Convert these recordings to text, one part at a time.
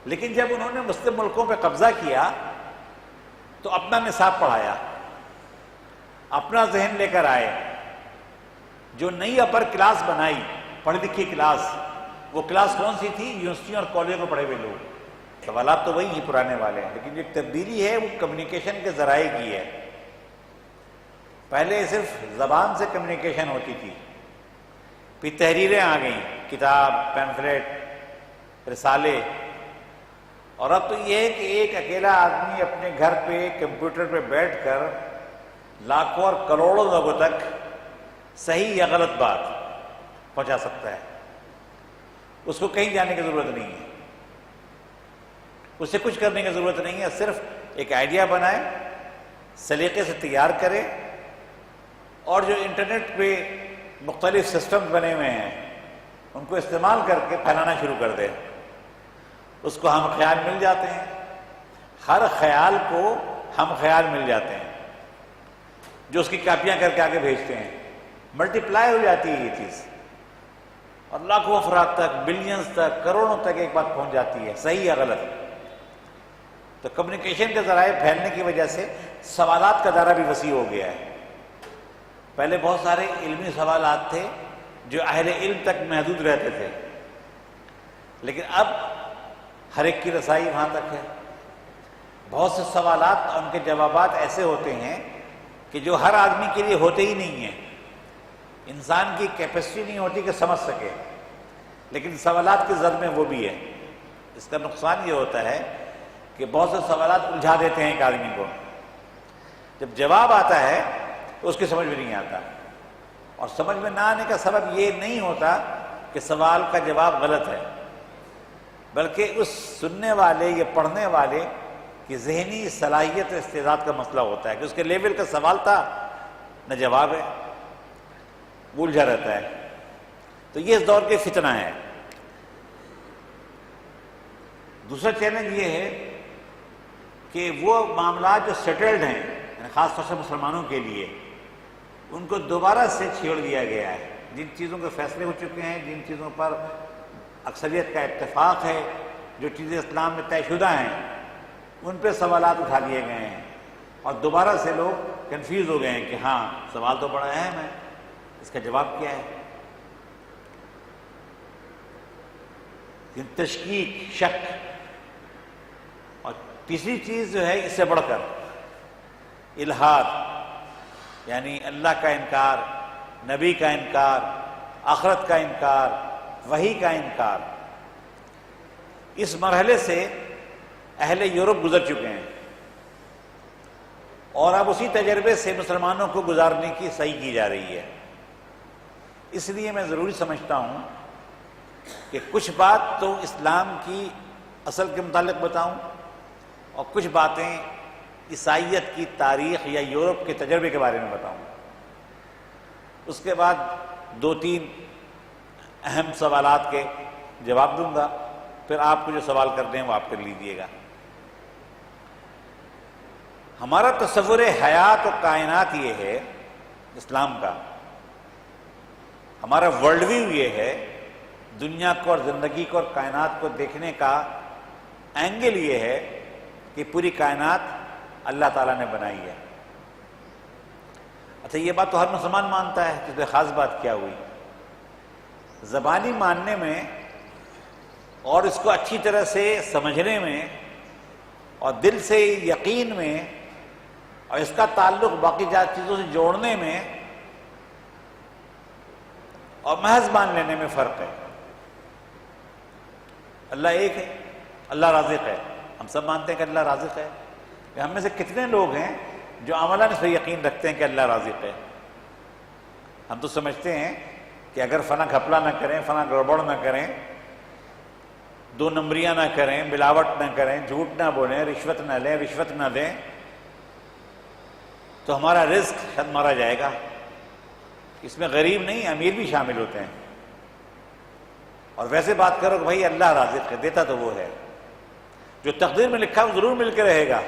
لیکن جب انہوں نے مسلم ملکوں پہ قبضہ کیا تو اپنا نصاب پڑھایا، اپنا ذہن لے کر آئے، جو نئی اپر کلاس بنائی، پڑھی لکھی کلاس، وہ کلاس کون سی تھی؟ یونیورسٹیوں اور کالجوں میں پڑھے ہوئے لوگ۔ سوالات تو وہی ہیں پرانے والے ہیں، لیکن جو تبدیلی ہے وہ کمیونیکیشن کے ذرائع کی ہے۔ پہلے صرف زبان سے کمیونیکیشن ہوتی تھی، پھر تحریریں آ گئیں، کتاب، پیمفلیٹ، رسالے، اور اب تو یہ ہے کہ ایک اکیلا آدمی اپنے گھر پہ کمپیوٹر پہ بیٹھ کر لاکھوں اور کروڑوں لوگوں تک صحیح یا غلط بات پہنچا سکتا ہے۔ اس کو کہیں جانے کی ضرورت نہیں ہے، اسے کچھ کرنے کی ضرورت نہیں ہے، صرف ایک آئیڈیا بنائے، سلیقے سے تیار کرے، اور جو انٹرنیٹ پہ مختلف سسٹم بنے ہوئے ہیں ان کو استعمال کر کے پھیلانا شروع کر دے۔ اس کو ہم خیال مل جاتے ہیں، ہر خیال کو ہم خیال مل جاتے ہیں، جو اس کی کاپیاں کر کے آگے بھیجتے ہیں، ملٹی پلائی ہو جاتی ہے یہ چیز، اور لاکھوں افراد تک، بلینز تک، کروڑوں تک ایک بات پہنچ جاتی ہے، صحیح یا غلط۔ تو کمیونیکیشن کے ذرائع پھیلنے کی وجہ سے سوالات کا دائرہ بھی وسیع ہو گیا ہے۔ پہلے بہت سارے علمی سوالات تھے جو اہل علم تک محدود رہتے تھے، لیکن اب ہر ایک کی رسائی وہاں تک ہے۔ بہت سے سوالات اور ان کے جوابات ایسے ہوتے ہیں کہ جو ہر آدمی کے لیے ہوتے ہی نہیں ہیں، انسان کی کیپیسٹی نہیں ہوتی کہ سمجھ سکے، لیکن سوالات کی زد میں وہ بھی ہے۔ اس کا نقصان یہ ہوتا ہے کہ بہت سے سوالات الجھا دیتے ہیں ایک آدمی کو، جب جواب آتا ہے تو اس کی سمجھ میں نہیں آتا، اور سمجھ میں نہ آنے کا سبب یہ نہیں ہوتا کہ سوال کا جواب غلط ہے، بلکہ اس سننے والے یا پڑھنے والے کی ذہنی صلاحیت و استعداد کا مسئلہ ہوتا ہے کہ اس کے لیول کا سوال تھا نہ جواب ہے، وہ الجھا رہتا ہے۔ تو یہ اس دور کے فتنہ ہے۔ دوسرا چیلنج یہ ہے کہ وہ معاملات جو سیٹلڈ ہیں، یعنی خاص طور سے مسلمانوں کے لیے، ان کو دوبارہ سے چھیڑ دیا گیا ہے۔ جن چیزوں کے فیصلے ہو چکے ہیں، جن چیزوں پر اکثریت کا اتفاق ہے، جو چیزیں اسلام میں طے شدہ ہیں، ان پہ سوالات اٹھا لیے گئے ہیں، اور دوبارہ سے لوگ کنفیوز ہو گئے ہیں کہ ہاں سوال تو بڑا اہم ہے، اس کا جواب کیا ہے۔ تشکیک، شک، اور تیسری چیز جو ہے اس سے بڑھ کر الحاد، یعنی اللہ کا انکار، نبی کا انکار، آخرت کا انکار، وحی کا انکار۔ اس مرحلے سے اہل یورپ گزر چکے ہیں، اور اب اسی تجربے سے مسلمانوں کو گزارنے کی صحیح کی جا رہی ہے۔ اس لیے میں ضروری سمجھتا ہوں کہ کچھ بات تو اسلام کی اصل کے متعلق بتاؤں، اور کچھ باتیں عیسائیت کی تاریخ یا یورپ کے تجربے کے بارے میں بتاؤں۔ اس کے بعد دو تین اہم سوالات کے جواب دوں گا، پھر آپ کو جو سوال کرنے ہیں وہ آپ کر لیجئے گا۔ ہمارا تصور حیات و کائنات یہ ہے اسلام کا، ہمارا ورلڈ ویو یہ ہے، دنیا کو اور زندگی کو اور کائنات کو دیکھنے کا اینگل یہ ہے کہ پوری کائنات اللہ تعالیٰ نے بنائی ہے۔ اچھا، یہ بات تو ہر مسلمان مانتا ہے، اس میں خاص بات کیا ہوئی؟ زبانی ماننے میں اور اس کو اچھی طرح سے سمجھنے میں اور دل سے یقین میں اور اس کا تعلق باقی چیزوں سے جوڑنے میں اور محض مان لینے میں فرق ہے۔ اللہ ایک ہے، اللہ رازق ہے، ہم سب مانتے ہیں کہ اللہ رازق ہے، کہ ہم میں سے کتنے لوگ ہیں جو عملاً اس پہ یقین رکھتے ہیں کہ اللہ رازق ہے؟ ہم تو سمجھتے ہیں کہ اگر فلاں گھپلا نہ کریں، فلاں گڑبڑ نہ کریں، دو نمبریاں نہ کریں، ملاوٹ نہ کریں، جھوٹ نہ بولیں، رشوت نہ لیں، رشوت نہ دیں، تو ہمارا رزق شاید مارا جائے گا۔ اس میں غریب نہیں، امیر بھی شامل ہوتے ہیں۔ اور ویسے بات کرو کہ بھائی اللہ رازق ہے، دیتا تو وہ ہے، جو تقدیر میں لکھا وہ ضرور مل کے رہے گا،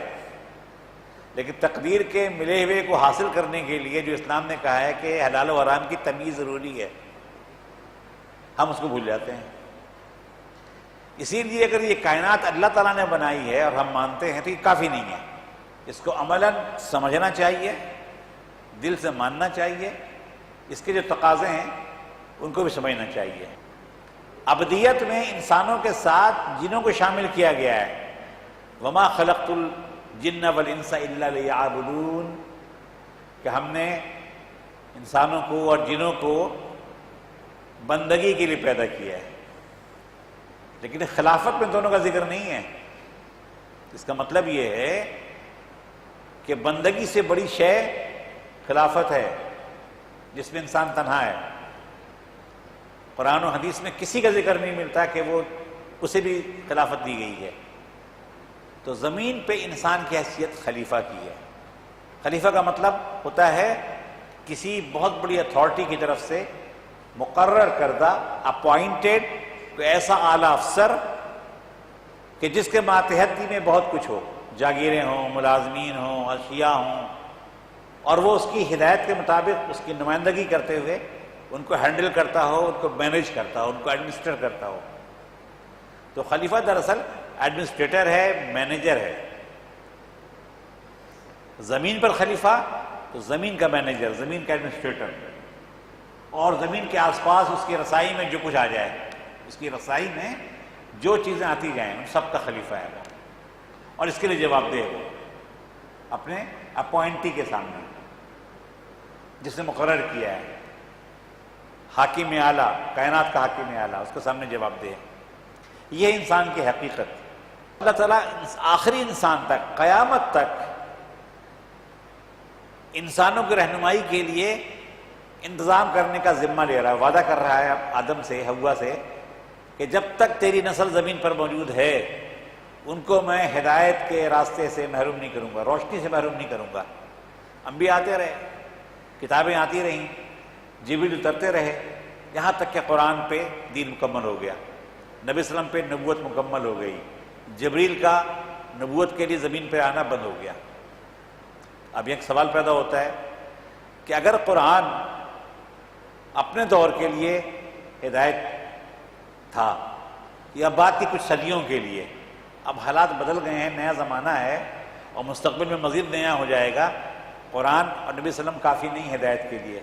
لیکن تقدیر کے ملے ہوئے کو حاصل کرنے کے لیے جو اسلام نے کہا ہے کہ حلال و حرام کی تمیز ضروری ہے، ہم اس کو بھول جاتے ہیں۔ اسی لیے اگر یہ کائنات اللہ تعالیٰ نے بنائی ہے اور ہم مانتے ہیں تو یہ کافی نہیں ہے، اس کو عملاً سمجھنا چاہیے، دل سے ماننا چاہیے، اس کے جو تقاضے ہیں ان کو بھی سمجھنا چاہیے۔ ابدیت میں انسانوں کے ساتھ جنوں کو شامل کیا گیا ہے، وما خلقت الجن والانس الا لیعبدون، کہ ہم نے انسانوں کو اور جنوں کو بندگی کے لیے پیدا کیا ہے، لیکن خلافت میں دونوں کا ذکر نہیں ہے۔ اس کا مطلب یہ ہے کہ بندگی سے بڑی شے خلافت ہے، جس میں انسان تنہا ہے۔ قرآن و حدیث میں کسی کا ذکر نہیں ملتا کہ وہ اسے بھی خلافت دی گئی ہے۔ تو زمین پہ انسان کی حیثیت خلیفہ کی ہے۔ خلیفہ کا مطلب ہوتا ہے کسی بہت بڑی اتھارٹی کی طرف سے مقرر کردہ، اپوائنٹڈ کوئی ایسا اعلیٰ افسر کہ جس کے ماتحتی میں بہت کچھ ہو، جاگیریں ہوں، ملازمین ہوں، اشیاء ہوں، اور وہ اس کی ہدایت کے مطابق اس کی نمائندگی کرتے ہوئے ان کو ہینڈل کرتا ہو، ان کو مینیج کرتا ہو، ان کو ایڈمنسٹر کرتا ہو۔ تو خلیفہ دراصل ایڈمنسٹریٹر ہے، مینیجر ہے۔ زمین پر خلیفہ تو زمین کا مینیجر، زمین کا ایڈمنسٹریٹر، اور زمین کے آس پاس اس کی رسائی میں جو کچھ آ جائے، اس کی رسائی میں جو چیزیں آتی جائیں ان سب کا خلیفہ ہے وہ، اور اس کے لیے جواب دہ وہ اپنے اپوائنٹی کے سامنے جس نے مقرر کیا ہے، حاکم اعلیٰ، کائنات کا حاکم اعلیٰ، اس کے سامنے جواب دہ۔ یہ انسان کی حقیقت۔ اللہ تعالیٰ آخری انسان تک، قیامت تک انسانوں کی رہنمائی کے لیے انتظام کرنے کا ذمہ لے رہا ہے، وعدہ کر رہا ہے آدم سے، حوا سے، کہ جب تک تیری نسل زمین پر موجود ہے ان کو میں ہدایت کے راستے سے محروم نہیں کروں گا، روشنی سے محروم نہیں کروں گا۔ انبیاء آتے رہے، کتابیں آتی رہیں، جبریل اترتے رہے، یہاں تک کہ قرآن پہ دین مکمل ہو گیا، نبی صلی اللہ علیہ وسلم پہ نبوت مکمل ہو گئی، جبریل کا نبوت کے لیے زمین پہ آنا بند ہو گیا۔ اب ایک سوال پیدا ہوتا ہے کہ اگر قرآن اپنے دور کے لیے ہدایت تھا یا بعد کی کچھ صدیوں کے لیے، اب حالات بدل گئے ہیں، نیا زمانہ ہے اور مستقبل میں مزید نیا ہو جائے گا، قرآن اور نبی صلی اللہ علیہ وسلم کافی نہیں ہدایت کے لیے،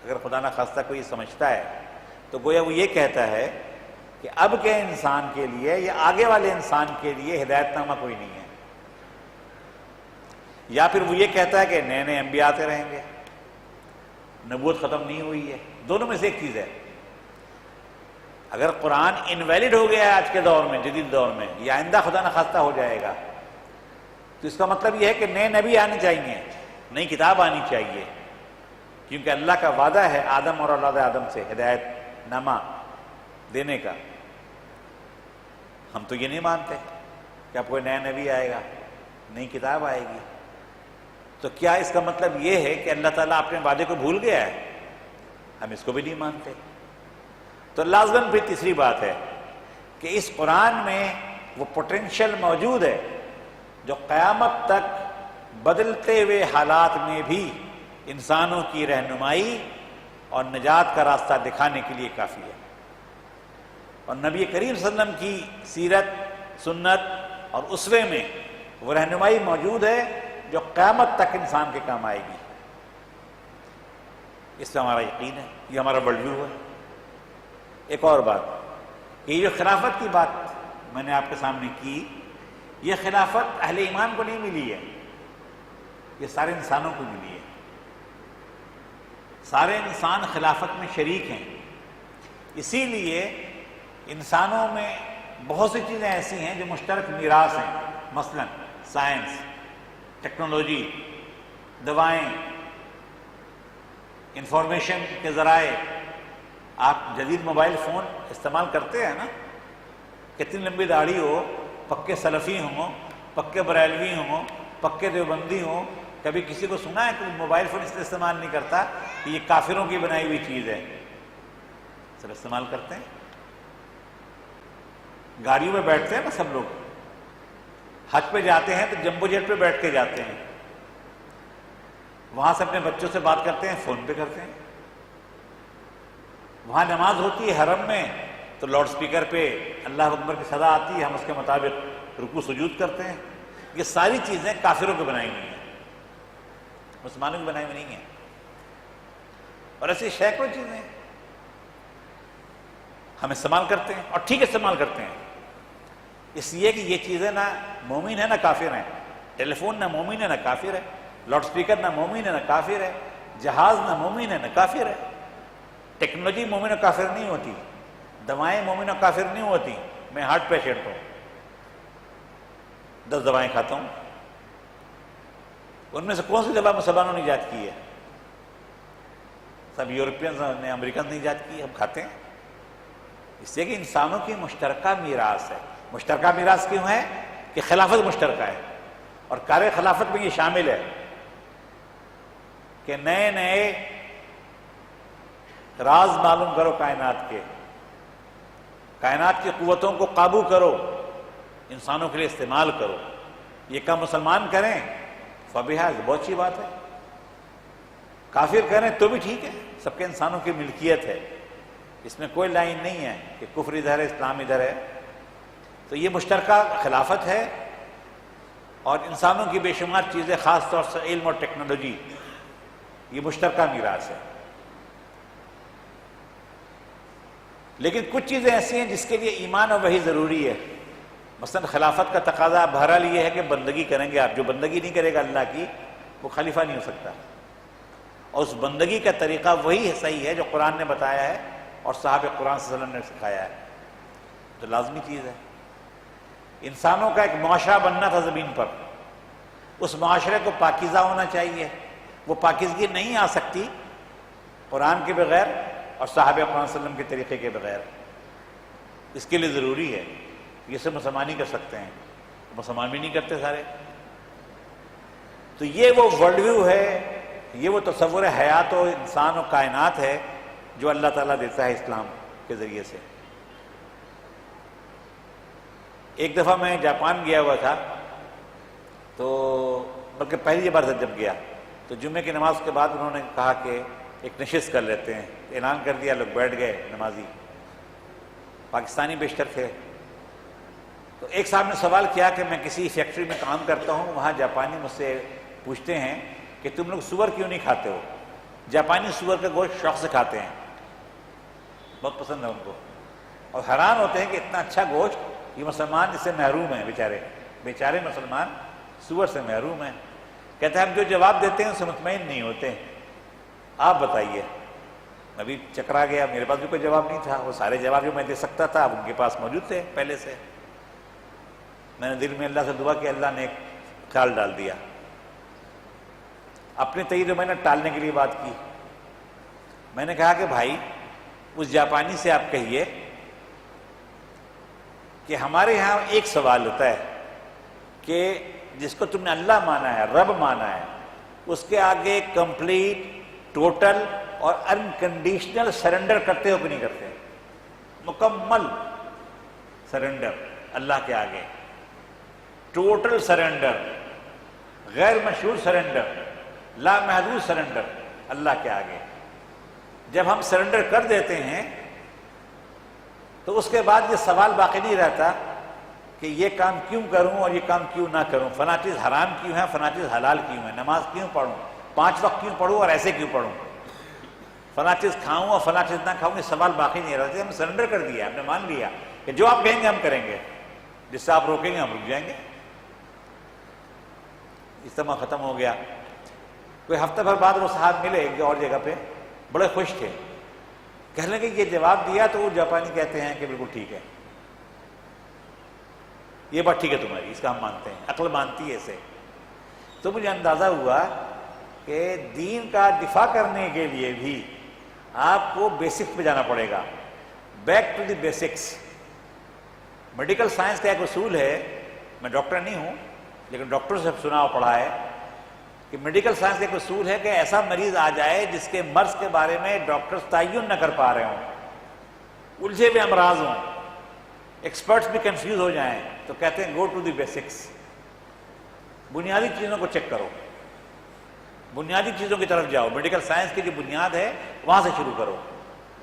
اگر خدا نہ خواستہ کوئی سمجھتا ہے تو گویا وہ یہ کہتا ہے کہ اب کے انسان کے لیے یا آگے والے انسان کے لیے ہدایت نامہ کوئی نہیں ہے، یا پھر وہ یہ کہتا ہے کہ نئے نئے انبیاء آتے رہیں گے، نبوت ختم نہیں ہوئی ہے۔ دونوں میں سے ایک چیز ہے، اگر قرآن انویلڈ ہو گیا ہے آج کے دور میں، جدید دور میں، یا آئندہ خدا نہ خواستہ ہو جائے گا، تو اس کا مطلب یہ ہے کہ نئے نبی آنے چاہیے، نئی کتاب آنی چاہیے، کیونکہ اللہ کا وعدہ ہے آدم اور اولاد آدم سے ہدایت نامہ دینے کا۔ ہم تو یہ نہیں مانتے کہ اب کوئی نیا نبی آئے گا، نئی کتاب آئے گی، تو کیا اس کا مطلب یہ ہے کہ اللہ تعالیٰ اپنے وعدے کو بھول گیا ہے؟ ہم اس کو بھی نہیں مانتے۔ تو لازماً پھر تیسری بات ہے کہ اس قرآن میں وہ پوٹینشل موجود ہے جو قیامت تک بدلتے ہوئے حالات میں بھی انسانوں کی رہنمائی اور نجات کا راستہ دکھانے کے لیے کافی ہے۔ اور نبی کریم صلی اللہ علیہ وسلم کی سیرت، سنت اور اسوے میں وہ رہنمائی موجود ہے جو قیامت تک انسان کے کام آئے گی۔ اس پہ ہمارا یقین ہے، یہ ہمارا ورلڈ ویو ہے۔ ایک اور بات، یہ جو خلافت کی بات میں نے آپ کے سامنے کی، یہ خلافت اہل ایمان کو نہیں ملی ہے، یہ سارے انسانوں کو ملی ہے۔ سارے انسان خلافت میں شریک ہیں، اسی لیے انسانوں میں بہت سی چیزیں ایسی ہیں جو مشترک میراث ہیں، مثلا سائنس، ٹیکنالوجی، دوائیں، انفارمیشن کے ذرائع۔ آپ جدید موبائل فون استعمال کرتے ہیں نا، کتنی لمبی داڑھی ہو، پکے سلفی ہوں، پکے بریلوی ہوں، پکے دیوبندی ہوں، کبھی کسی کو سنا ہے کہ موبائل فون اس لیے استعمال نہیں کرتا کہ یہ کافروں کی بنائی ہوئی چیز ہے؟ سب استعمال کرتے ہیں۔ گاڑیوں میں بیٹھتے ہیں نا سب لوگ، حج پہ جاتے ہیں تو جمبو جیٹ پہ بیٹھ کے جاتے ہیں، وہاں سے اپنے بچوں سے بات کرتے ہیں، فون پہ کرتے ہیں۔ وہاں نماز ہوتی ہے حرم میں تو تو لاؤڈ سپیکر پہ اللہ اکبر کی صدا آتی ہے، ہم اس کے مطابق رکوع سجود کرتے ہیں۔ یہ ساری چیزیں کافروں کو بنائی ہوئی ہیں، مسلمانوں کی بنائی ہوئی نہیں ہیں، اور ایسی سینکڑوں چیزیں ہم استعمال کرتے ہیں اور ٹھیک استعمال کرتے ہیں، اس لیے کہ یہ چیزیں نہ مومن ہے نہ کافر ہیں۔ ٹیلی فون نہ مومن ہے نہ کافر ہے، لاؤڈ سپیکر نہ مومن ہے نہ کافر ہے، جہاز نہ مومن ہے نہ کافر ہے، ٹیکنالوجی مومن و کافر نہیں ہوتی، دوائیں مومن و کافر نہیں ہوتی۔ میں ہارٹ پیشنٹ ہوں، 10 دوائیں کھاتا ہوں، ان میں سے کون سی دوا مسلمانوں نے ایجاد کی ہے؟ سب یورپینز نے، امریکنز نے ایجاد کی، ہم کھاتے ہیں۔ اس لیے کہ انسانوں کی مشترکہ میراث ہے۔ مشترکہ میراث کیوں ہے؟ کہ خلافت مشترکہ ہے، اور کار خلافت میں یہ شامل ہے کہ نئے نئے راز معلوم کرو کائنات کے، کائنات کی قوتوں کو قابو کرو، انسانوں کے لیے استعمال کرو۔ یہ کام مسلمان کریں فبہا، بہت اچھی بات ہے، کافر کریں تو بھی ٹھیک ہے، سب کے انسانوں کی ملکیت ہے، اس میں کوئی لائن نہیں ہے کہ کفر ادھر ہے اسلام ادھر ہے۔ تو یہ مشترکہ خلافت ہے، اور انسانوں کی بے شمار چیزیں، خاص طور سے علم اور ٹیکنالوجی، یہ مشترکہ میراث ہے۔ لیکن کچھ چیزیں ایسی ہیں جس کے لیے ایمان اور وحی ضروری ہے۔ مثلا خلافت کا تقاضا بہرحال یہ ہے کہ بندگی کریں گے آپ، جو بندگی نہیں کرے گا اللہ کی وہ خلیفہ نہیں ہو سکتا، اور اس بندگی کا طریقہ وہی صحیح ہے جو قرآن نے بتایا ہے اور صحابہ قرآن صلی اللہ علیہ وسلم نے سکھایا ہے، تو لازمی چیز ہے۔ انسانوں کا ایک معاشرہ بننا تھا زمین پر، اس معاشرے کو پاکیزہ ہونا چاہیے، وہ پاکیزگی نہیں آ سکتی قرآن کے بغیر اور صحابہ قرآن صلی اللہ علیہ وسلم کے طریقے کے بغیر۔ اس کے لیے ضروری ہے، یہ سب مسلمان ہی کر سکتے ہیں، مسلمان بھی نہیں کرتے سارے۔ تو یہ وہ ورلڈ ویو ہے، یہ وہ تصور حیات و انسان و کائنات ہے جو اللہ تعالیٰ دیتا ہے اسلام کے ذریعے سے۔ ایک دفعہ میں جاپان گیا ہوا تھا، تو بلکہ پہلی بار جب گیا تو جمعے کی نماز کے بعد انہوں نے کہا کہ ایک نشست کر لیتے ہیں، اعلان کر دیا، لوگ بیٹھ گئے، نمازی پاکستانی بیشتر تھے۔ تو ایک صاحب نے سوال کیا کہ میں کسی فیکٹری میں کام کرتا ہوں، وہاں جاپانی مجھ سے پوچھتے ہیں کہ تم لوگ سور کیوں نہیں کھاتے ہو؟ جاپانی سور کا گوشت شوق سے کھاتے ہیں، بہت پسند ہے ان کو، اور حیران ہوتے ہیں کہ اتنا اچھا گوشت، یہ مسلمان اس سے محروم ہیں، بیچارے مسلمان سور سے محروم ہیں۔ کہتے ہیں ہم جو جواب دیتے ہیں اس سے مطمئن نہیں ہوتے، آپ بتائیے۔ میں بھی چکرا گیا، میرے پاس بھی کوئی جواب نہیں تھا، وہ سارے جواب جو میں دے سکتا تھا اب ان کے پاس موجود تھے پہلے سے۔ میں نے دل میں اللہ سے دعا کہ اللہ نے ایک خیال ڈال دیا، اپنے تئیں میں نے ٹالنے کے لیے بات کی۔ میں نے کہا کہ بھائی اس جاپانی سے آپ کہیے کہ ہمارے یہاں ایک سوال ہوتا ہے کہ جس کو تم نے اللہ مانا ہے، رب مانا ہے، اس کے آگے کمپلیٹ، ٹوٹل اور انکنڈیشنل سرنڈر کرتے ہو کہ نہیں کرتے؟ مکمل سرنڈر اللہ کے آگے، ٹوٹل سرنڈر، غیر مشہور سرنڈر، لا محدود سرنڈر اللہ کے آگے۔ جب ہم سرنڈر کر دیتے ہیں تو اس کے بعد یہ سوال باقی نہیں رہتا کہ یہ کام کیوں کروں اور یہ کام کیوں نہ کروں، فلاں چیز حرام کیوں ہے، فلاں چیز حلال کیوں ہے، نماز کیوں پڑھوں، 5 وقت کیوں پڑھوں اور ایسے کیوں پڑھوں، فلاں چیز کھاؤں اور فلاں چیز نہ کھاؤں، یہ سوال باقی نہیں رہتے۔ ہم سرنڈر کر دیا، ہم نے مان لیا کہ جو آپ کہیں گے ہم کریں گے، جس سے آپ روکیں گے ہم رک جائیں گے۔ اجتماع ختم ہو گیا، کوئی ہفتہ بھر بعد وہ صاحب ملے ایک اور جگہ پہ، بڑے خوش تھے، کہنے لگے یہ جواب دیا تو وہ جاپانی کہتے ہیں کہ بالکل ٹھیک ہے، یہ بات ٹھیک ہے تمہاری، اس کا ہم مانتے ہیں، عقل مانتی ہے اسے۔ تو مجھے اندازہ ہوا کہ دین کا دفاع کرنے کے لیے بھی آپ کو بیسکس پہ جانا پڑے گا، back to the basics. Medical science کا ایک اصول ہے، میں ڈاکٹر نہیں ہوں لیکن ڈاکٹر سے سنا اور پڑھا ہے کہ میڈیکل سائنس کا ایک اصول ہے کہ ایسا مریض آ جائے جس کے مرض کے بارے میں ڈاکٹرز تعین نہ کر پا رہے ہوں، الجھے ہوئے امراض ہوں، ایکسپرٹس بھی کنفیوز ہو جائیں، تو کہتے ہیں گو ٹو دی بیسکس، بنیادی چیزوں کو چیک کرو، بنیادی چیزوں کی طرف جاؤ، میڈیکل سائنس کی جو بنیاد ہے وہاں سے شروع کرو،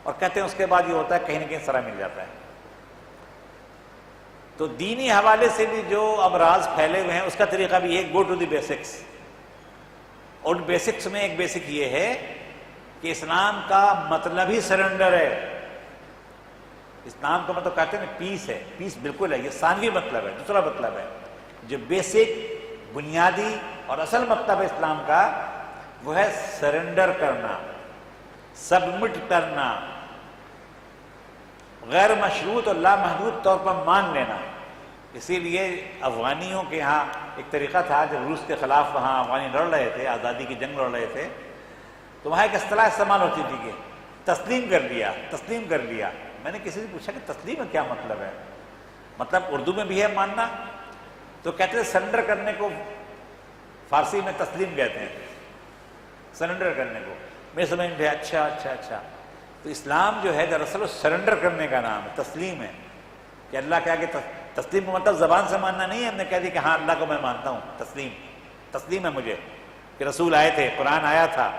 اور کہتے ہیں اس کے بعد یہ ہوتا ہے کہیں نہ کہیں سرا مل جاتا ہے۔ تو دینی حوالے سے بھی جو امراض پھیلے ہوئے ہیں اس کا طریقہ بھی ہے گو ٹو دی بیسکس. اور بیسکس میں ایک بیسک یہ ہے کہ اسلام کا مطلب ہی سرنڈر ہے. اسلام کا مطلب کہتے ہیں پیس ہے، پیس بالکل ہے، یہ ثانوی مطلب ہے، دوسرا مطلب ہے. جو بیسک بنیادی اور اصل مطلب ہے اسلام کا وہ ہے سرنڈر کرنا، سبمٹ کرنا، غیر مشروط اور لامحدود طور پر مان لینا. اسی لیے افغانیوں کے ہاں ایک طریقہ تھا، جب روس کے خلاف وہاں افغانی لڑ رہے تھے، آزادی کی جنگ لڑ رہے تھے، تو وہاں ایک اصطلاح استعمال ہوتی تھی کہ تسلیم کر لیا، تسلیم کر لیا. میں نے کسی سے پوچھا کہ تسلیم کا کیا مطلب ہے؟ مطلب اردو میں بھی ہے ماننا، تو کہتے ہیں سرنڈر کرنے کو فارسی میں تسلیم کہتے ہیں، سرنڈر کرنے کو. میں سمجھ میں اچھا اچھا اچھا. تو اسلام جو ہے دراصل سرنڈر کرنے کا نام ہے، تسلیم ہے. کہ اللہ کے آگے تسلیم کا مطلب زبان سے ماننا نہیں ہے، ہم نے کہہ دیا کہ ہاں اللہ کو میں مانتا ہوں. تسلیم ہے مجھے کہ رسول آئے تھے، قرآن آیا تھا،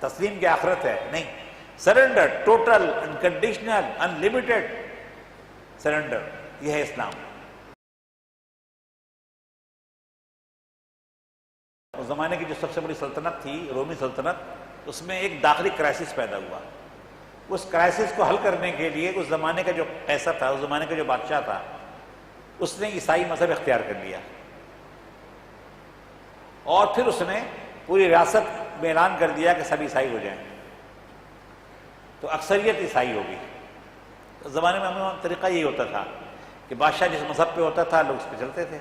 تسلیم کی آخرت ہے. نہیں، surrender, total, unconditional, unlimited surrender, یہ ہے اسلام. اس زمانے کی جو سب سے بڑی سلطنت تھی رومی سلطنت، اس میں ایک داخلی کرائسس پیدا ہوا. اس کرائسس کو حل کرنے کے لیے اس زمانے کا جو قیصر تھا، اس زمانے کا جو بادشاہ تھا، اس نے عیسائی مذہب اختیار کر لیا. اور پھر اس نے پوری ریاست میں اعلان کر دیا کہ سب عیسائی ہو جائیں. تو اکثریت عیسائی ہوگی. اس زمانے میں عموماً طریقہ یہی ہوتا تھا کہ بادشاہ جس مذہب پہ ہوتا تھا لوگ اس پہ چلتے تھے.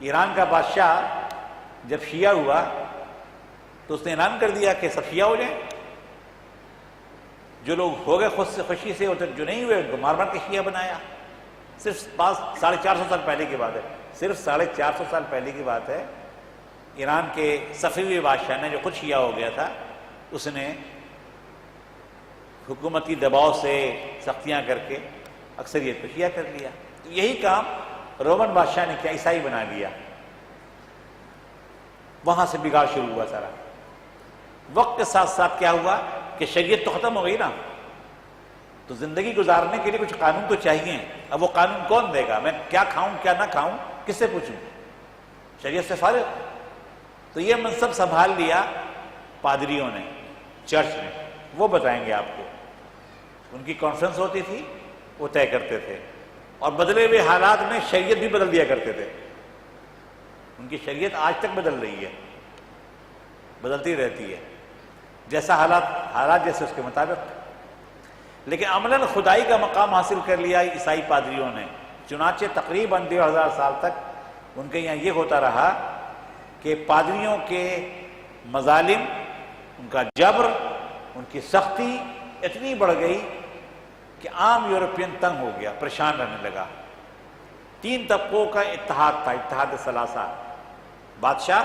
ایران کا بادشاہ جب شیعہ ہوا تو اس نے اعلان کر دیا کہ سب شیعہ ہو جائیں. جو لوگ ہو گئے خود سے خوشی سے، جو نہیں ہوئے ان کو مار مار کے شیعہ بنایا. صرف 450 سال پہلے کی بات ہے، صرف 450 سال پہلے کی بات ہے. ایران کے صفوی بادشاہ نے جو خود شیعہ ہو گیا تھا، اس نے حکومتی دباؤ سے سختیاں کر کے اکثریت کو شیعہ کر لیا. تو یہی کام رومن بادشاہ نے کیا، عیسائی بنا دیا. وہاں سے بگاڑ شروع ہوا سارا. وقت کے ساتھ ساتھ کیا ہوا کہ شریعت تو ختم ہو گئی نا، تو زندگی گزارنے کے لیے کچھ قانون تو چاہیے. اب وہ قانون کون دے گا؟ میں کیا کھاؤں کیا نہ کھاؤں کس سے پوچھوں؟ شریعت سے فارغ. تو یہ منصب سنبھال لیا پادریوں نے، چرچ نے. وہ بتائیں گے آپ کو. ان کی کانفرنس ہوتی تھی، وہ طے کرتے تھے، اور بدلے ہوئے حالات میں شریعت بھی بدل دیا کرتے تھے. ان کی شریعت آج تک بدل رہی ہے، بدلتی رہتی ہے، جیسا حالات جیسے اس کے مطابق. لیکن عملاً خدائی کا مقام حاصل کر لیا عیسائی پادریوں نے. چنانچہ تقریباً 2000 سال تک ان کے یہاں یہ ہوتا رہا کہ پادریوں کے مظالم، ان کا جبر، ان کی سختی اتنی بڑھ گئی کہ عام یورپین تنگ ہو گیا، پریشان رہنے لگا. 3 طبقوں کا اتحاد تھا، اتحاد ثلاثہ: بادشاہ،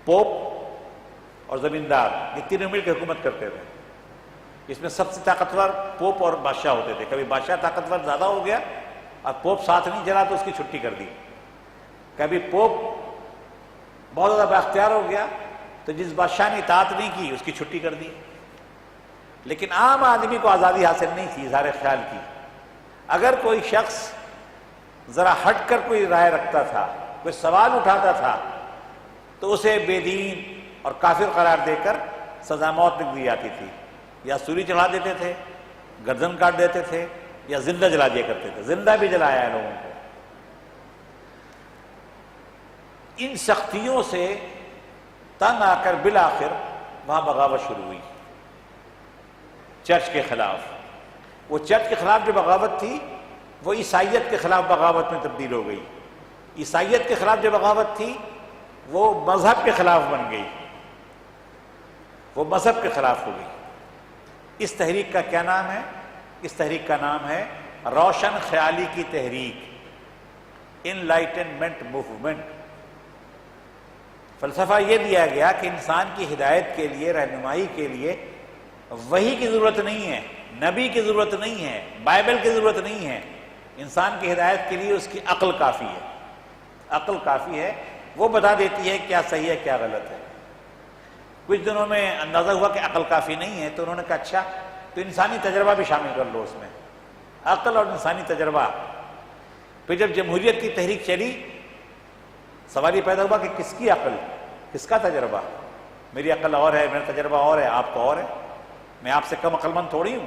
پوپ اور زمیندار. یہ تینوں مل کے حکومت کرتے تھے. اس میں سب سے طاقتور پوپ اور بادشاہ ہوتے تھے. کبھی بادشاہ طاقتور زیادہ ہو گیا اور پوپ ساتھ نہیں چلا تو اس کی چھٹی کر دی. کبھی پوپ بہت زیادہ بااختیار ہو گیا تو جس بادشاہ نے اطاعت نہیں کی اس کی چھٹی کر دی. لیکن عام آدمی کو آزادی حاصل نہیں تھی اظہار خیال کی. اگر کوئی شخص ذرا ہٹ کر کوئی رائے رکھتا تھا، کوئی سوال اٹھاتا تھا، تو اسے بے دین اور کافر قرار دے کر سزا موت لکھ دی جاتی تھی. یا سولی چڑھا دیتے تھے، گردن کاٹ دیتے تھے، یا زندہ جلا دیا کرتے تھے. زندہ بھی جلایا ہے لوگوں کو. ان سختیوں سے تنگ آ کر بالآخر وہاں بغاوت شروع ہوئی چرچ کے خلاف. وہ چرچ کے خلاف جو بغاوت تھی وہ عیسائیت کے خلاف بغاوت میں تبدیل ہو گئی. عیسائیت کے خلاف جو بغاوت تھی وہ مذہب کے خلاف بن گئی، وہ مذہب کے خلاف ہو گئی. اس تحریک کا کیا نام ہے؟ اس تحریک کا نام ہے روشن خیالی کی تحریک، انلائٹنمنٹ موومنٹ. فلسفہ یہ دیا گیا کہ انسان کی ہدایت کے لیے، رہنمائی کے لیے وحی کی ضرورت نہیں ہے، نبی کی ضرورت نہیں ہے، بائبل کی ضرورت نہیں ہے. انسان کی ہدایت کے لیے اس کی عقل کافی ہے. عقل کافی ہے، وہ بتا دیتی ہے کیا صحیح ہے کیا غلط ہے. کچھ دنوں میں اندازہ ہوا کہ عقل کافی نہیں ہے، تو انہوں نے کہا اچھا تو انسانی تجربہ بھی شامل کر لو اس میں. عقل اور انسانی تجربہ پھر جب جمہوریت کی تحریک چلی، سوال یہ پیدا ہوا کہ کس کی عقل، کس کا تجربہ؟ میری عقل اور ہے، میرا تجربہ اور ہے، آپ کا اور ہے۔ میں آپ سے کم عقل مند تھوڑی ہوں،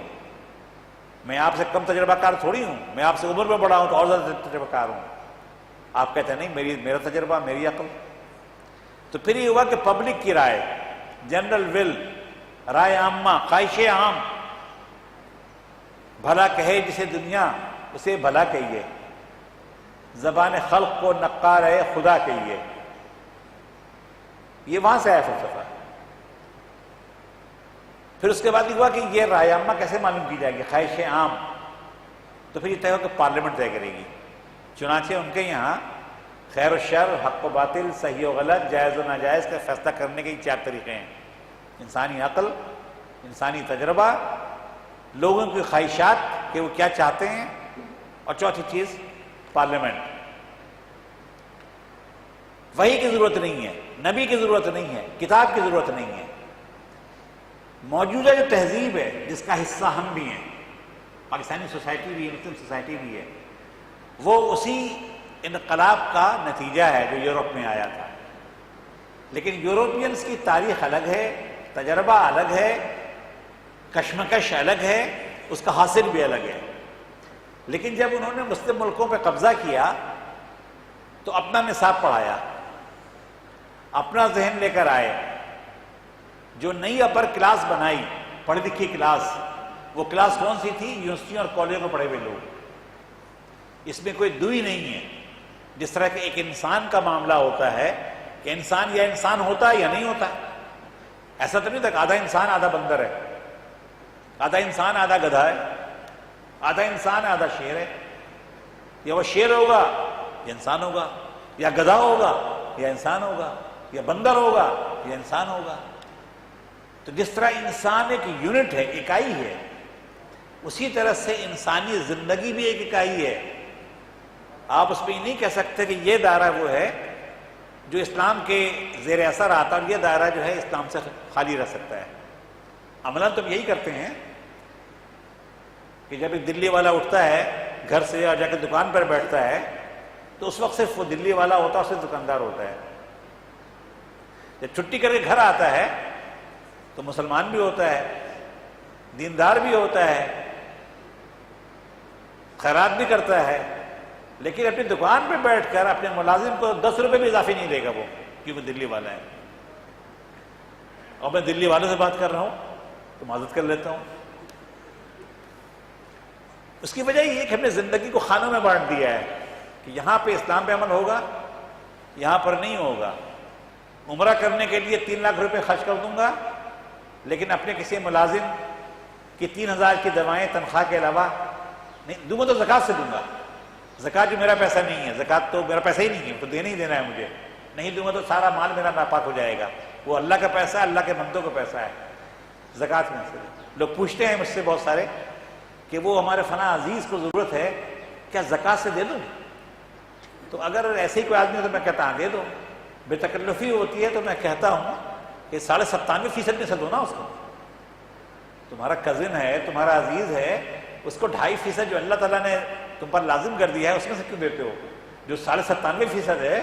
میں آپ سے کم تجربہ کار تھوڑی ہوں، میں آپ سے عمر میں بڑا ہوں تو اور زیادہ تجربہ کار ہوں۔ آپ کہتے ہیں نہیں، میرا تجربہ، میری عقل۔ تو پھر یہ ہوا کہ پبلک کی رائے، جنرل ول، رائے عامہ، خواہش عام، بھلا کہے جسے دنیا اسے بھلا کہیے، زبان خلق کو نقار ہے خدا کہیے، یہ وہاں سے آیا فلسفہ۔ پھر اس کے بعد یہ ہوا کہ یہ رائے عامہ کیسے معلوم کی جائے گی، خواہش عام، تو پھر یہ طے ہو کہ پارلیمنٹ طے کرے گی۔ چنانچہ ان کے یہاں خیر و شر، حق و باطل، صحیح و غلط، جائز و ناجائز کا فیصلہ کرنے کے 4 طریقے ہیں: انسانی عقل، انسانی تجربہ، لوگوں کی خواہشات کہ وہ کیا چاہتے ہیں، اور چوتھی چیز پارلیمنٹ۔ وحی کی ضرورت نہیں ہے، نبی کی ضرورت نہیں ہے، کتاب کی ضرورت نہیں ہے۔ موجودہ جو تہذیب ہے جس کا حصہ ہم بھی ہیں، پاکستانی سوسائٹی بھی ہے، مسلم سوسائٹی بھی ہے، وہ اسی انقلاب کا نتیجہ ہے جو یورپ میں آیا تھا۔ لیکن یورپینز کی تاریخ الگ ہے، تجربہ الگ ہے، کشمکش الگ ہے، اس کا حاصل بھی الگ ہے۔ لیکن جب انہوں نے مسلم ملکوں پہ قبضہ کیا تو اپنا نصاب پڑھایا، اپنا ذہن لے کر آئے، جو نئی اپر کلاس بنائی، پڑھی لکھی کلاس، وہ کلاس کون سی تھی؟ یونیورسٹیوں اور کالجوں میں پڑھے ہوئے لوگ۔ اس میں کوئی دوئی نہیں ہے۔ جس طرح کہ ایک انسان کا معاملہ ہوتا ہے کہ انسان یا انسان ہوتا ہے یا نہیں ہوتا، ایسا تو نہیں تھا کہ آدھا انسان آدھا بندر ہے، آدھا انسان آدھا گدھا ہے، آدھا انسان آدھا شیر ہے۔ یا وہ شیر ہوگا یا انسان ہوگا، یا گدھا ہوگا یا انسان ہوگا، یا بندر ہوگا یا انسان ہوگا۔ تو جس طرح انسان ایک یونٹ ہے، اکائی ہے، اسی طرح سے انسانی زندگی بھی ایک اکائی ہے۔ آپ اس پہ یہ نہیں کہہ سکتے کہ یہ دائرہ وہ ہے جو اسلام کے زیر اثر آتا اور یہ دائرہ جو ہے اسلام سے خالی رہ سکتا ہے۔ عملاً تو یہی کرتے ہیں کہ جب ایک دلی والا اٹھتا ہے گھر سے اور جا کے دکان پر بیٹھتا ہے تو اس وقت صرف وہ دلی والا ہوتا ہے اور صرف دکاندار ہوتا ہے۔ جب چھٹی کر کے گھر آتا ہے تو مسلمان بھی ہوتا ہے، دیندار بھی ہوتا ہے، خیرات بھی کرتا ہے، لیکن اپنی دکان پہ بیٹھ کر اپنے ملازم کو 10 روپے بھی اضافی نہیں دے گا وہ، کیونکہ دلی والا ہے۔ اور میں دلی والوں سے بات کر رہا ہوں تو معذرت کر لیتا ہوں۔ اس کی وجہ یہ ہے کہ ہم نے زندگی کو خانوں میں بانٹ دیا ہے کہ یہاں پہ اسلام پہ عمل ہوگا، یہاں پر نہیں ہوگا۔ عمرہ کرنے کے لیے 3 لاکھ روپے خرچ کر دوں گا، لیکن اپنے کسی ملازم کی 3000 کی دوائیں تنخواہ کے علاوہ نہیں دوں گا، تو زکوٰۃ سے دوں گا۔ زکوٰۃ جو میرا پیسہ نہیں ہے، زکوٰۃ تو میرا پیسہ ہی نہیں ہے، تو دینا ہی دینا ہے مجھے، نہیں دوں گا تو سارا مال میرا ناپاک ہو جائے گا۔ وہ اللہ کا پیسہ ہے، اللہ کے بندوں کا پیسہ ہے، زکوٰۃ میں سے۔ لوگ پوچھتے ہیں مجھ سے بہت سارے کہ وہ ہمارے فلاں عزیز کو ضرورت ہے، کیا زکوٰۃ سے دے دوں؟ تو اگر ایسے ہی کوئی آدمی ہو تو میں کہتا ہوں دے دو۔ بے تکلفی ہوتی ہے تو میں کہتا ہوں کہ 97.5% میں سے دو نا اس کو۔ تمہارا کزن ہے، تمہارا عزیز ہے، اس کو 2.5% جو اللہ تعالیٰ نے تم پر لازم کر دیا ہے اس میں سے کیوں دیتے ہو؟ جو 97.5% ہے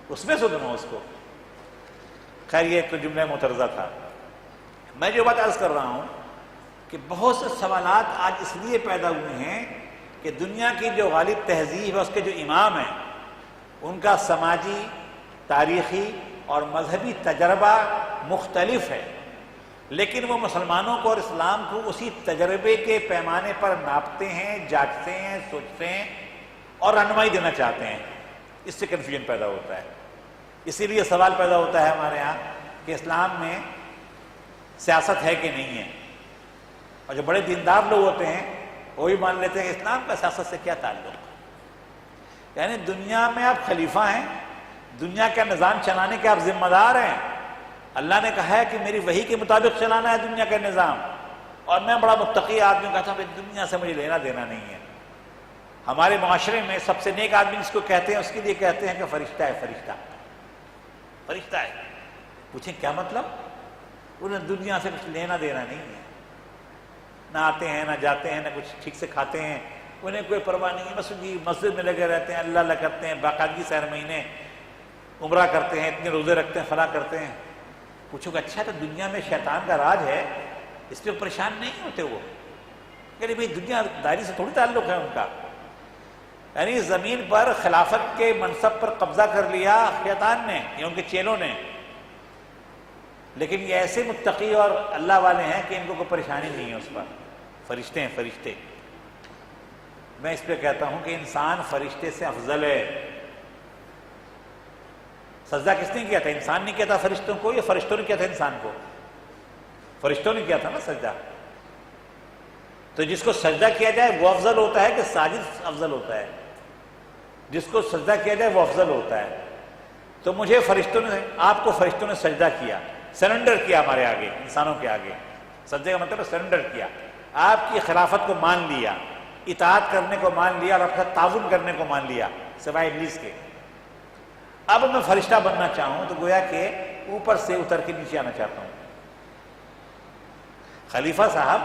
اس میں سے دو اس کو۔ خیر یہ تو جملہ مترجہ تھا۔ میں جو بات عرض کر رہا ہوں کہ بہت سے سوالات آج اس لیے پیدا ہوئے ہیں کہ دنیا کی جو غالب تہذیب ہے، اس کے جو امام ہیں، ان کا سماجی، تاریخی اور مذہبی تجربہ مختلف ہے، لیکن وہ مسلمانوں کو اور اسلام کو اسی تجربے کے پیمانے پر ناپتے ہیں، جانچتے ہیں، سوچتے ہیں اور رہنمائی دینا چاہتے ہیں۔ اس سے کنفیوژن پیدا ہوتا ہے۔ اسی لیے سوال پیدا ہوتا ہے ہمارے ہاں کہ اسلام میں سیاست ہے کہ نہیں ہے، اور جو بڑے دیندار لوگ ہوتے ہیں وہ بھی مان لیتے ہیں کہ اسلام کا سیاست سے کیا تعلق؟ یعنی دنیا میں آپ خلیفہ ہیں، دنیا کا نظام چلانے کے آپ ذمہ دار ہیں۔ اللہ نے کہا ہے کہ میری وحی کے مطابق چلانا ہے دنیا کا نظام، اور میں بڑا متقی آدمی کہتا ہوں کہ دنیا سے مجھے لینا دینا نہیں ہے۔ ہمارے معاشرے میں سب سے نیک آدمی جس کو کہتے ہیں اس کے لیے کہتے ہیں کہ فرشتہ ہے، فرشتہ فرشتہ ہے۔ پوچھیں کیا مطلب؟ انہیں دنیا سے کچھ لینا دینا نہیں ہے، نہ آتے ہیں نہ جاتے ہیں، نہ کچھ ٹھیک سے کھاتے ہیں انہیں کوئی پرواہ نہیں ہے، بس جی مسجد میں لگے رہتے ہیں، اللہ اللہ کرتے ہیں، باقاعدگی سے ہر مہینے عمرہ کرتے ہیں، اتنے روزے رکھتے ہیں، فلاں کرتے ہیں۔ پوچھو کہ اچھا تو دنیا میں شیطان کا راج ہے، اس پہ پریشان نہیں ہوتے وہ؟ یعنی بھائی دنیا داری سے تھوڑی تعلق ہے ان کا، یعنی زمین پر خلافت کے منصب پر قبضہ کر لیا شیطان نے یا ان کے چیلوں نے، لیکن یہ ایسے متقی اور اللہ والے ہیں کہ ان کو کوئی پریشانی نہیں ہے اس پر۔ فرشتے ہیں، فرشتے۔ میں اس پہ کہتا ہوں کہ انسان فرشتے سے افضل ہے۔ سجدہ کس نے کیا تھا؟ انسان نے کیا تھا فرشتوں کو یا فرشتوں نے کیا تھا انسان کو؟ فرشتوں نے کیا تھا نا سجدہ۔ تو جس کو سجدہ کیا جائے وہ افضل ہوتا ہے کہ ساجد افضل ہوتا ہے؟ جس کو سجدہ کیا جائے وہ افضل ہوتا ہے۔ تو مجھے فرشتوں نے، آپ کو فرشتوں نے سجدہ کیا، سرنڈر کیا ہمارے آگے، انسانوں کے آگے۔ سجدے کا مطلب ہے سرنڈر کیا، آپ کی خلافت کو مان لیا، اطاعت کرنے کو مان لیا اور آپ کا تعاون کرنے کو مان لیا سوائے ابلیس کے۔ اب میں فرشتہ بننا چاہوں تو گویا کہ اوپر سے اتر کے نیچے آنا چاہتا ہوں۔ خلیفہ صاحب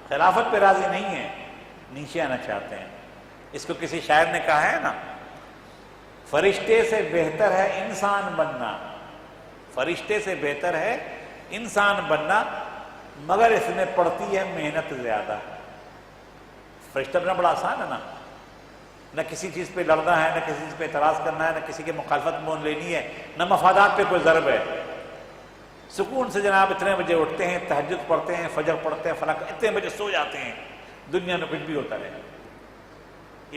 خلافت پہ راضی نہیں ہیں، نیچے آنا چاہتے ہیں۔ اس کو کسی شاعر نے کہا ہے نا، فرشتے سے بہتر ہے انسان بننا، فرشتے سے بہتر ہے انسان بننا، مگر اس میں پڑتی ہے محنت زیادہ۔ فرشتہ بننا بڑا آسان ہے نا، نہ کسی چیز پہ لڑنا ہے، نہ کسی چیز پہ اعتراض کرنا ہے، نہ کسی کی مخالفت مون لینی ہے، نہ مفادات پہ کوئی ضرب ہے۔ سکون سے جناب اتنے بجے اٹھتے ہیں، تہجد پڑھتے ہیں، فجر پڑھتے ہیں، فلاں اتنے بجے سو جاتے ہیں، دنیا میں کچھ بھی ہوتا رہے،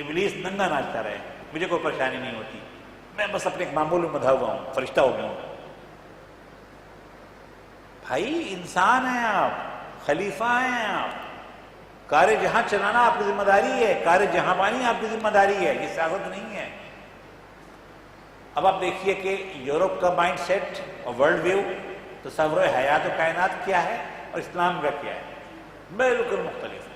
ابلیس ننگا ناچتا رہے، مجھے کوئی پریشانی نہیں ہوتی، میں بس اپنے ایک معمول میں بندھا ہوا ہوں، فرشتہ ہو گیا ہوں۔ بھائی انسان ہیں آپ، خلیفہ ہیں آپ، کار جہاں چلانا آپ کی ذمہ داری ہے، کار جہاں بانی آپ کی ذمہ داری ہے، یہ سیاست نہیں ہے۔ اب آپ دیکھیے کہ یورپ کا مائنڈ سیٹ اور ورلڈ ویو، تصور حیات و کائنات کیا ہے اور اسلام کا کیا ہے، بالکل مختلف ہے۔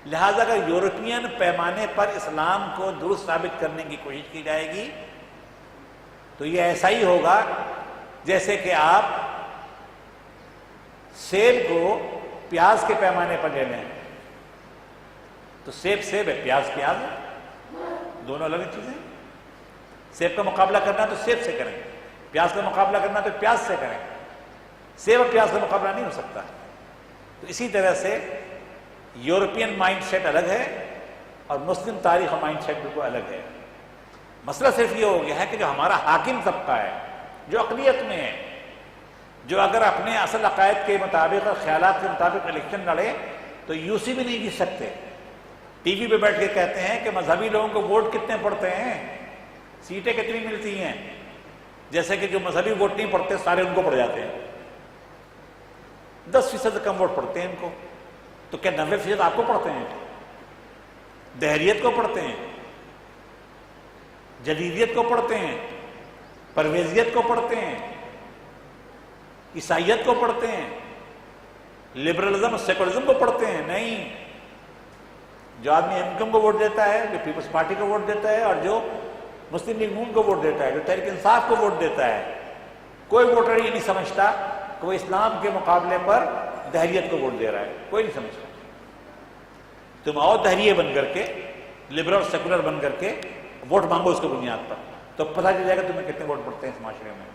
لہذا اگر یورپین پیمانے پر اسلام کو درست ثابت کرنے کی کوشش کی جائے گی تو یہ ایسا ہی ہوگا جیسے کہ آپ سیب کو پیاز کے پیمانے پر لے لیں، تو سیب سیب ہے، پیاز پیاز ہے، دونوں الگ چیزیں۔ سیب کا مقابلہ کرنا تو سیب سے کریں، پیاز کا مقابلہ کرنا تو پیاز سے کریں، سیب اور پیاز کا مقابلہ نہیں ہو سکتا۔ تو اسی طرح سے یورپین مائنڈ سیٹ الگ ہے اور مسلم تاریخ مائنڈ سیٹ بالکل الگ ہے۔ مسئلہ صرف یہ ہو گیا ہے کہ جو ہمارا حاکم طبقہ ہے، جو اقلیت میں ہے، جو اگر اپنے اصل عقائد کے مطابق اور خیالات کے مطابق الیکشن لڑے تو یوسی بھی نہیں جیت سکتے۔ ٹی وی پہ بیٹھ کے کہتے ہیں کہ مذہبی لوگوں کو ووٹ کتنے پڑتے ہیں، سیٹیں کتنی ملتی ہیں، جیسے کہ جو مذہبی ووٹ نہیں پڑتے سارے ان کو پڑ جاتے ہیں، 10% کم ووٹ پڑتے ہیں ان کو۔ تو کیا 90% آپ کو پڑتے ہیں؟ دہریت کو پڑھتے ہیں، جدیدیت کو پڑھتے ہیں، پرویزیت کو پڑھتے ہیں، عیسائیت کو پڑھتے ہیں، لبرلزم اور سیکولرزم کو پڑھتے ہیں؟ نہیں۔ جو آدمی انکم کو ووٹ دیتا ہے، جو پیپلز پارٹی کو ووٹ دیتا ہے، اور جو مسلم لیگ نون کو ووٹ دیتا ہے، جو تحریک انصاف کو ووٹ دیتا ہے، کوئی ووٹر یہ نہیں سمجھتا کہ وہ اسلام کے مقابلے پر دہریت کو ووٹ دے رہا ہے، کوئی نہیں سمجھتا۔ تم آؤ دہریے بن کر کے، لبرل اور سیکولر بن کر کے ووٹ مانگو اس کو بنیاد پر، تو پتہ چل جائے گا تمہیں کتنے ووٹ پڑتے ہیں اس معاشرے میں۔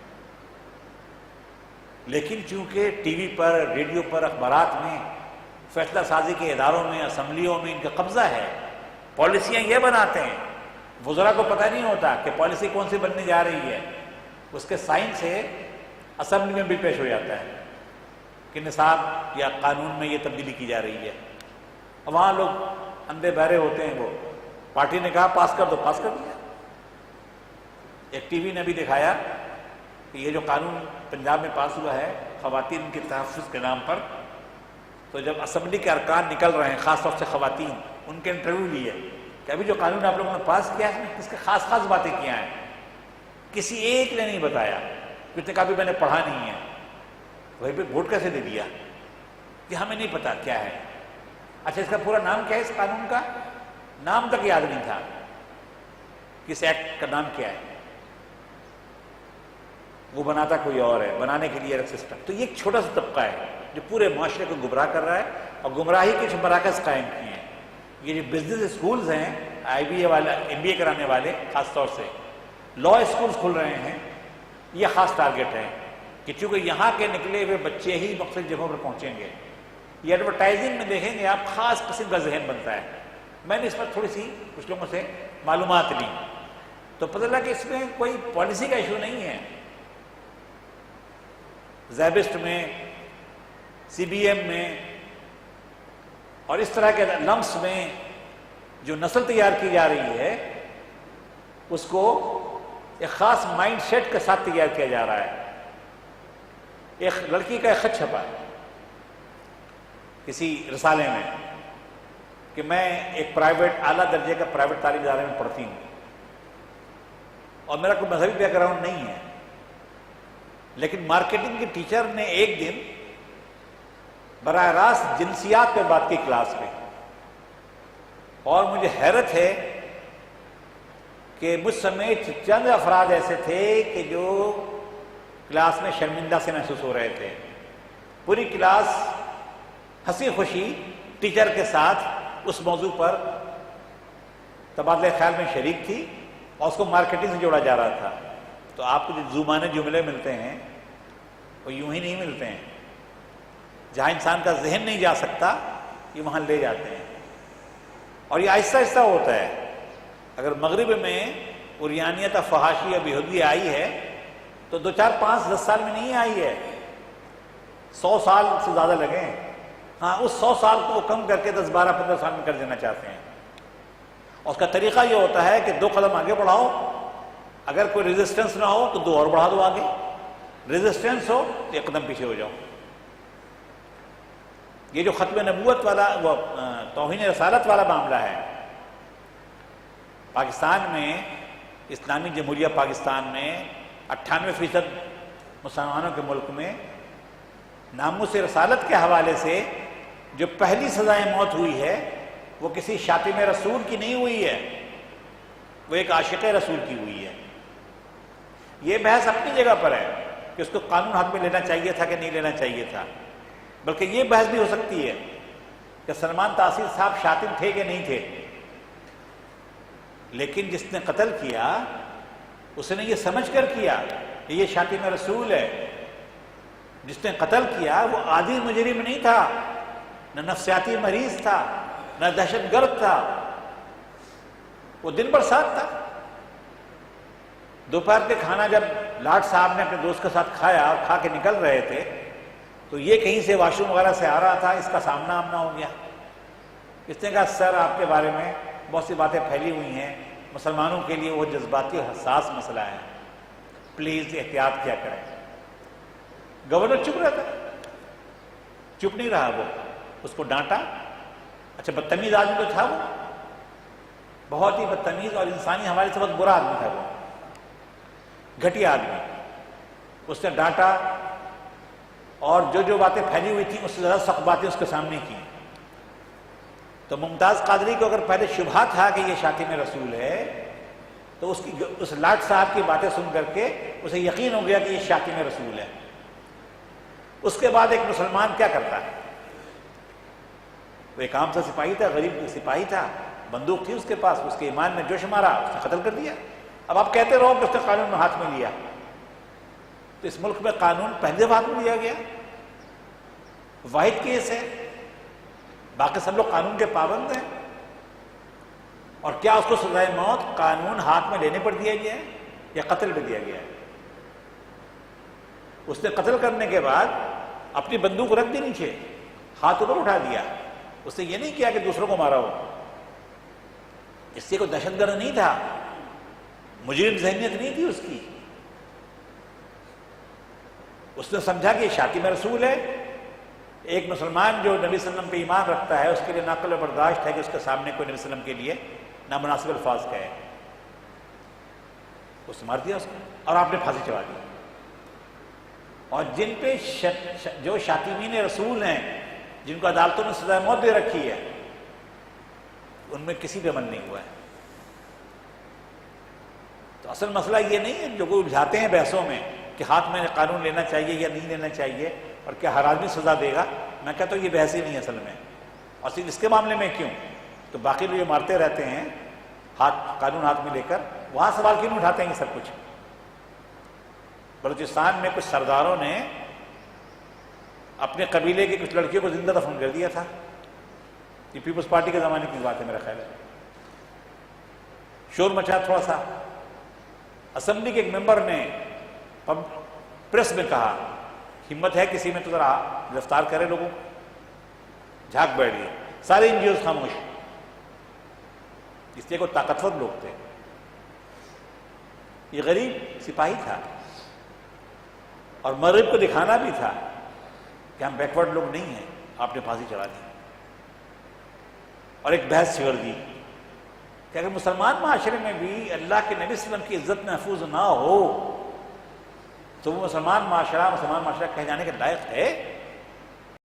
لیکن چونکہ ٹی وی پر، ریڈیو پر، اخبارات میں، فیصلہ سازی کے اداروں میں، اسمبلیوں میں ان کا قبضہ ہے، پالیسیاں یہ بناتے ہیں، وزراء کو پتہ نہیں ہوتا کہ پالیسی کون سی بننے جا رہی ہے، اس کے سائن سے اسمبلی میں بل پیش ہو جاتا ہے کہ نصاب یا قانون میں یہ تبدیلی کی جا رہی ہے۔ اب وہاں لوگ اندھے بہرے ہوتے ہیں، وہ پارٹی نے کہا پاس کر دو، پاس کر دیا۔ ایک ٹی وی نے بھی دکھایا کہ یہ جو قانون پنجاب میں پاس ہوا ہے خواتین کے تحفظ کے نام پر، تو جب اسمبلی کے ارکان نکل رہے ہیں، خاص طور سے خواتین، ان کے انٹرویو لیے کہ ابھی جو قانون آپ لوگوں نے پاس کیا ہے اس کے خاص خاص باتیں کیا ہیں، کسی ایک نے نہیں بتایا، کسی نے کہا بھی میں نے پڑھا نہیں ہے، وہی پہ ووٹ کیسے دے دیا کہ ہمیں نہیں پتا کیا ہے۔ اچھا اس کا پورا نام کیا ہے، اس قانون کا نام تک یاد نہیں تھا، کس ایکٹ کا نام کیا ہے، وہ بناتا کوئی اور ہے، بنانے کے لیے الگ سسٹم۔ تو یہ ایک چھوٹا سا طبقہ ہے جو پورے معاشرے کو گمراہ کر رہا ہے اور گمراہی کے جو مراکز قائم کیے ہیں۔ یہ جو بزنس اسکولز ہیں IBA والا MBA کرانے والے خاص طور سے لا اسکولز کھل رہے ہیں، یہ خاص ٹارگٹ ہے کہ چونکہ یہاں کے نکلے ہوئے بچے ہی مختلف جگہوں پر پہنچیں گے. یہ ایڈورٹائزنگ میں دیکھیں گے آپ خاص قسم کا ذہن بنتا ہے. میں نے اس پر تھوڑی سی کچھ لوگوں سے معلومات لی تو پتہ لگا کہ اس میں کوئی پالیسی کا ایشو نہیں ہے. زیبسٹ میں، CBM میں اور اس طرح کے لمس میں جو نسل تیار کی جا رہی ہے اس کو ایک خاص مائنڈ سیٹ کے ساتھ تیار کیا جا رہا ہے. ایک لڑکی کا ایک خط چھپا کسی رسالے میں کہ میں ایک پرائیویٹ اعلیٰ درجے کا پرائیویٹ تعلیمی ادارے میں پڑھتی ہوں اور میرا کوئی مذہبی بیک گراؤنڈ نہیں ہے، لیکن مارکیٹنگ کے ٹیچر نے ایک دن براہ راست جنسیات پہ بات کی کلاس میں، اور مجھے حیرت ہے کہ مجھ سمیت چند افراد ایسے تھے کہ جو کلاس میں شرمندہ سے محسوس ہو رہے تھے. پوری کلاس ہنسی خوشی ٹیچر کے ساتھ اس موضوع پر تبادلہ خیال میں شریک تھی اور اس کو مارکیٹنگ سے جوڑا جا رہا تھا. تو آپ کو جو زومانے جملے ملتے ہیں وہ یوں ہی نہیں ملتے ہیں. جہاں انسان کا ذہن نہیں جا سکتا یہ وہاں لے جاتے ہیں، اور یہ آہستہ آہستہ ہوتا ہے. اگر مغرب میں عریانیت فحاشی یا بےہودگی آئی ہے تو 2 4 5 10 سال میں نہیں آئی ہے، 100 سال سے زیادہ لگے. ہاں اس 100 سال کو کم کر کے 10 12 15 سال میں کر دینا چاہتے ہیں. اور اس کا طریقہ یہ ہوتا ہے کہ 2 قدم آگے بڑھاؤ، اگر کوئی ریزسٹنس نہ ہو تو 2 اور بڑھا دو آگے، ریزسٹنس ہو تو 1 قدم پیچھے ہو جاؤ. یہ جو ختم نبوت والا وہ توہین رسالت والا معاملہ ہے، پاکستان میں اسلامی جمہوریہ پاکستان میں 98% مسلمانوں کے ملک میں ناموس رسالت کے حوالے سے جو پہلی سزائے موت ہوئی ہے وہ کسی شاتم رسول کی نہیں ہوئی ہے، وہ ایک عاشق رسول کی ہوئی ہے. یہ بحث اپنی جگہ پر ہے کہ اس کو قانون ہاتھ میں لینا چاہیے تھا کہ نہیں لینا چاہیے تھا، بلکہ یہ بحث بھی ہو سکتی ہے کہ سلمان تاثیر صاحب شاتم تھے کہ نہیں تھے. لیکن جس نے قتل کیا اس نے یہ سمجھ کر کیا کہ یہ شاتم رسول ہے. جس نے قتل کیا وہ عادی مجرم نہیں تھا، نہ نفسیاتی مریض تھا، نہ دہشت گرد تھا، وہ دن بھر ساتھ تھا. دوپہر کے کھانا جب لاٹ صاحب نے اپنے دوست کے ساتھ کھایا اور کھا کے نکل رہے تھے تو یہ کہیں سے واش روم وغیرہ سے آ رہا تھا، اس کا سامنا آمنا ہو گیا. اس نے کہا سر آپ کے بارے میں بہت سی باتیں پھیلی ہوئی ہیں، مسلمانوں کے لیے وہ جذباتی اور حساس مسئلہ ہے، پلیز احتیاط کیا کریں. گورنر چپ رہا تھا، چپ نہیں رہا، وہ اس کو ڈانٹا. اچھا بدتمیز آدمی تو تھا، وہ بہت ہی بدتمیز اور انسانی حوالے سے بہت برا آدمی تھا، وہ گھٹیا آدمی. اس نے ڈانٹا اور جو باتیں پھیلی ہوئی تھیں اس سے زیادہ سخت باتیں اس کے سامنے کی. تو ممتاز قادری کو اگر پہلے شبہ تھا کہ یہ شاتم رسول ہے تو اس لاٹ صاحب کی باتیں سن کر کے اسے یقین ہو گیا کہ یہ شاتم رسول ہے. اس کے بعد ایک مسلمان کیا کرتا ہے؟ وہ ایک عام سا سپاہی تھا، غریب سپاہی تھا، بندوق تھی اس کے پاس، اس کے ایمان نے جوش مارا، اس نے قتل کر دیا. اب آپ کہتے رہو کہ اس نے قانون میں ہاتھ میں لیا، تو اس ملک میں قانون پہلے ہاتھ میں لیا گیا، واحد کیس ہے، باقی سب لوگ قانون کے پابند ہیں. اور کیا اس کو سزائے موت قانون ہاتھ میں لینے پر دیا گیا ہے یا قتل پہ دیا گیا ہے؟ اس نے قتل کرنے کے بعد اپنی بندوق رکھ دی نیچے، ہاتھ اوپر اٹھا دیا. اس نے یہ نہیں کیا کہ دوسروں کو مارا ہو، اس سے کوئی دہشت گرد نہیں تھا، مجرم ذہنیت نہیں تھی اس کی. اس نے سمجھا کہ یہ شاتم رسول ہے. ایک مسلمان جو نبی صلی اللہ علیہ وسلم پہ ایمان رکھتا ہے اس کے لیے ناقل و برداشت ہے کہ اس کے سامنے کوئی نبی صلی اللہ علیہ وسلم کے لیے نامناسب الفاظ کہے. اس نے مار دیا اس کو اور آپ نے پھانسی چڑھا دی. اور جن پہ جو شاتمین رسول ہیں، جن کو عدالتوں نے سزائے موت دے رکھی ہے، ان میں کسی پہ عمل نہیں ہوا ہے. تو اصل مسئلہ یہ نہیں ہے جو کوئی الجھاتے ہیں بحثوں میں کہ ہاتھ میں قانون لینا چاہیے یا نہیں لینا چاہیے اور کیا ہر آدمی سزا دے گا. میں کہتا ہوں یہ بحث ہی نہیں اصل میں. اور صرف اس کے معاملے میں کیوں تو باقی لوگ یہ مارتے رہتے ہیں قانون ہاتھ میں لے کر، وہاں سوال کیوں نہیں اٹھاتے ہیں یہ سب کچھ؟ بلوچستان میں کچھ سرداروں نے اپنے قبیلے کی کچھ لڑکیوں کو زندہ دفن کر دیا تھا. یہ پیپلز پارٹی کے زمانے کی بات ہے میرا خیال ہے. شور مچا تھوڑا سا. اسمبلی کے ایک ممبر نے پریس میں کہا ہمت ہے کسی میں تو ذرا گرفتار کرے لوگوں. جھاگ بیٹھ گئے سارے این جی اوز خاموش، اس لیے کوئی طاقتور لوگ تھے. یہ غریب سپاہی تھا اور مغرب کو دکھانا بھی تھا کہ ہم بیکورڈ لوگ نہیں ہیں. آپ نے پھانسی چڑھا دی اور ایک بحث چھڑ دی کہ اگر مسلمان معاشرے میں بھی اللہ کے نبی صلی اللہ علیہ وسلم کی عزت محفوظ نہ ہو تو وہ مسلمان معاشرہ کہے جانے کے لائق ہے؟